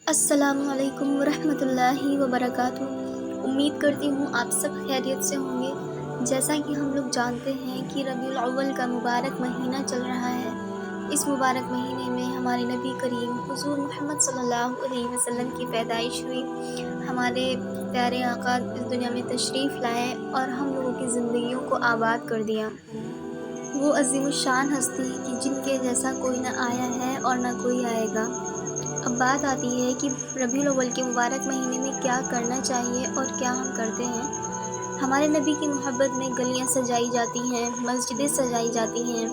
السلام علیکم ورحمۃ اللہ وبرکاتہ۔ امید کرتی ہوں آپ سب خیریت سے ہوں گے۔ جیسا کہ ہم لوگ جانتے ہیں کہ ربیع الاول کا مبارک مہینہ چل رہا ہے۔ اس مبارک مہینے میں ہمارے نبی کریم حضور محمد صلی اللہ علیہ وسلم کی پیدائش ہوئی۔ ہمارے پیارے آقا اس دنیا میں تشریف لائے اور ہم لوگوں کی زندگیوں کو آباد کر دیا۔ وہ عظیم الشان ہستی کہ جن کے جیسا کوئی نہ آیا ہے اور نہ کوئی آئے گا۔ اب بات آتی ہے کہ ربیع الاول کے مبارک مہینے میں کیا کرنا چاہیے اور کیا ہم کرتے ہیں۔ ہمارے نبی کی محبت میں گلیاں سجائی جاتی ہیں، مسجدیں سجائی جاتی ہیں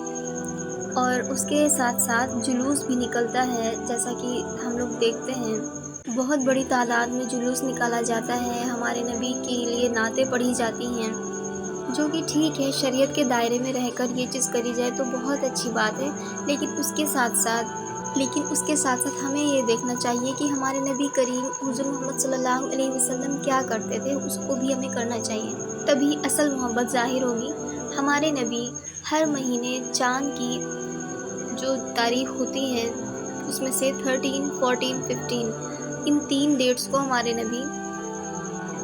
اور اس کے ساتھ ساتھ جلوس بھی نکلتا ہے، جیسا کہ ہم لوگ دیکھتے ہیں۔ بہت بڑی تعداد میں جلوس نکالا جاتا ہے، ہمارے نبی کے لیے نعتیں پڑھی جاتی ہیں، جو کہ ٹھیک ہے، شریعت کے دائرے میں رہ کر یہ چیز کری جائے تو بہت اچھی بات ہے۔ لیکن اس کے ساتھ ساتھ ہمیں یہ دیکھنا چاہیے کہ ہمارے نبی کریم حضور محمد صلی اللہ علیہ وسلم کیا کرتے تھے، اس کو بھی ہمیں کرنا چاہیے، تبھی اصل محبت ظاہر ہوگی۔ ہمارے نبی ہر مہینے چاند کی جو تاریخ ہوتی ہے اس میں سے 13، 14، 15 ان 3 ڈیٹس کو ہمارے نبی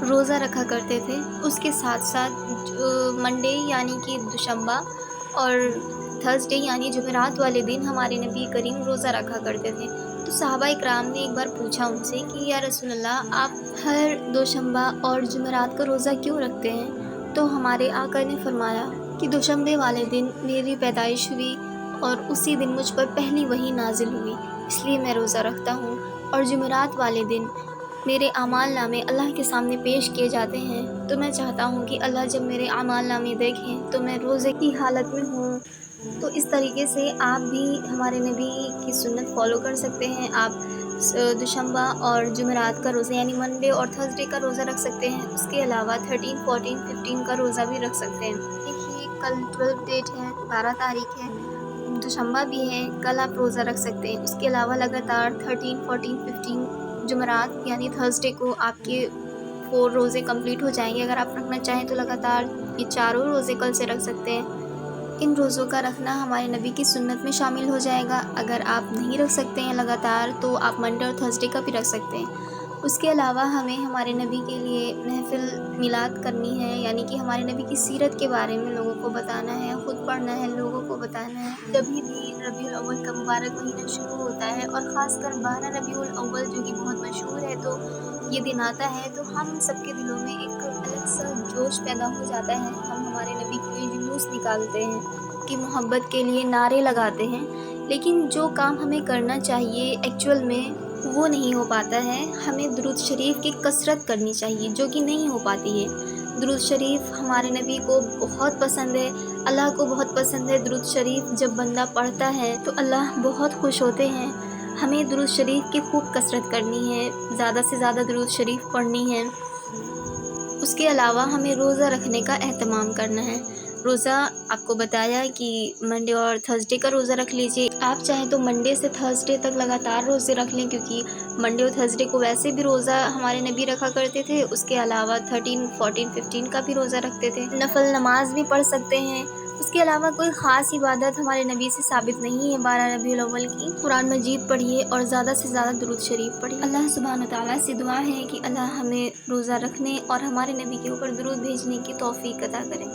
روزہ رکھا کرتے تھے۔ اس کے ساتھ ساتھ منڈے یعنی کہ دوشنبہ اور تھرسڈے یعنی جمعرات والے دن ہمارے نبی کریم روزہ رکھا کرتے تھے۔ تو صحابہ اکرام نے ایک بار پوچھا ان سے کہ یا رسول اللہ، آپ ہر دوشنبہ اور جمعرات کا روزہ کیوں رکھتے ہیں؟ تو ہمارے آقا نے فرمایا کہ دوشنبے والے دن میری پیدائش ہوئی اور اسی دن مجھ پر پہلی وحی نازل ہوئی، اس لیے میں روزہ رکھتا ہوں، اور جمعرات والے دن میرے اعمال نامے اللہ کے سامنے پیش کیے جاتے ہیں، تو میں چاہتا ہوں کہ اللہ جب میرے اعمال نامے دیکھیں تو میں روزے کی حالت میں ہوں۔ تو اس طریقے سے آپ بھی ہمارے نبی کی سنت فالو کر سکتے ہیں۔ آپ دوشنبہ اور جمعرات کا روزہ یعنی منڈے اور تھرسڈے کا روزہ رکھ سکتے ہیں۔ اس کے علاوہ 13، 14، 15 کا روزہ بھی رکھ سکتے ہیں۔ دیکھیے کل 12 ڈیٹ ہے، 12 تاریخ ہے، دوشنبہ بھی ہے، کل آپ روزہ رکھ سکتے ہیں۔ اس کے علاوہ لگاتار 13، 14، 15 جمعرات یعنی تھرسڈے کو آپ کے 4 روزے کمپلیٹ ہو جائیں گے۔ اگر آپ رکھنا چاہیں تو لگاتار یہ 4 روزے کل سے رکھ سکتے ہیں۔ ان روزوں کا رکھنا ہمارے نبی کی سنت میں شامل ہو جائے گا۔ اگر آپ نہیں رکھ سکتے ہیں لگاتار تو آپ منڈے اور تھرسڈے کا بھی رکھ سکتے ہیں۔ اس کے علاوہ ہمیں ہمارے نبی کے لیے محفل میلاد کرنی ہے، یعنی کہ ہمارے نبی کی سیرت کے بارے میں لوگوں کو بتانا ہے، خود پڑھنا ہے، لوگوں کو بتانا ہے۔ جبھی بھی ربیع الاول کا مبارک مہینہ شروع ہوتا ہے اور خاص کر 12 ربیع الاول جو کہ بہت مشہور ہے، تو یہ دن آتا ہے تو ہم سب کے دلوں میں ایک الگ سا جوش پیدا ہو جاتا ہے۔ ہم ہمارے نبی کے لیے جلوس نکالتے ہیں، کی محبت کے لیے نعرے لگاتے ہیں، لیکن جو کام ہمیں کرنا چاہیے ایکچول میں وہ نہیں ہو پاتا ہے۔ ہمیں درود شریف کی کثرت کرنی چاہیے، جو کہ نہیں ہو پاتی ہے۔ درود شریف ہمارے نبی کو بہت پسند ہے، اللہ کو بہت پسند ہے۔ درود شریف جب بندہ پڑھتا ہے تو اللہ بہت خوش ہوتے ہیں۔ ہمیں درود شریف کی خوب کثرت کرنی ہے، زیادہ سے زیادہ درود شریف پڑھنی ہے۔ اس کے علاوہ ہمیں روزہ رکھنے کا اہتمام کرنا ہے۔ روزہ آپ کو بتایا کہ منڈے اور تھرسڈے کا روزہ رکھ لیجئے۔ آپ چاہیں تو منڈے سے تھرسڈے تک لگاتار روزے رکھ لیں، کیونکہ منڈے اور تھرسڈے کو ویسے بھی روزہ ہمارے نبی رکھا کرتے تھے۔ اس کے علاوہ 13، 14، 15 کا بھی روزہ رکھتے تھے۔ نفل نماز بھی پڑھ سکتے ہیں۔ اس کے علاوہ کوئی خاص عبادت ہمارے نبی سے ثابت نہیں ہے 12 ربیع الاول کی۔ قرآن مجید پڑھیے اور زیادہ سے زیادہ درود شریف پڑھیے۔ اللہ سبحانہ وتعالیٰ سے دعا ہے کہ اللہ ہمیں روزہ رکھنے اور ہمارے نبی کے اوپر درود بھیجنے کی توفیق عطا کرے۔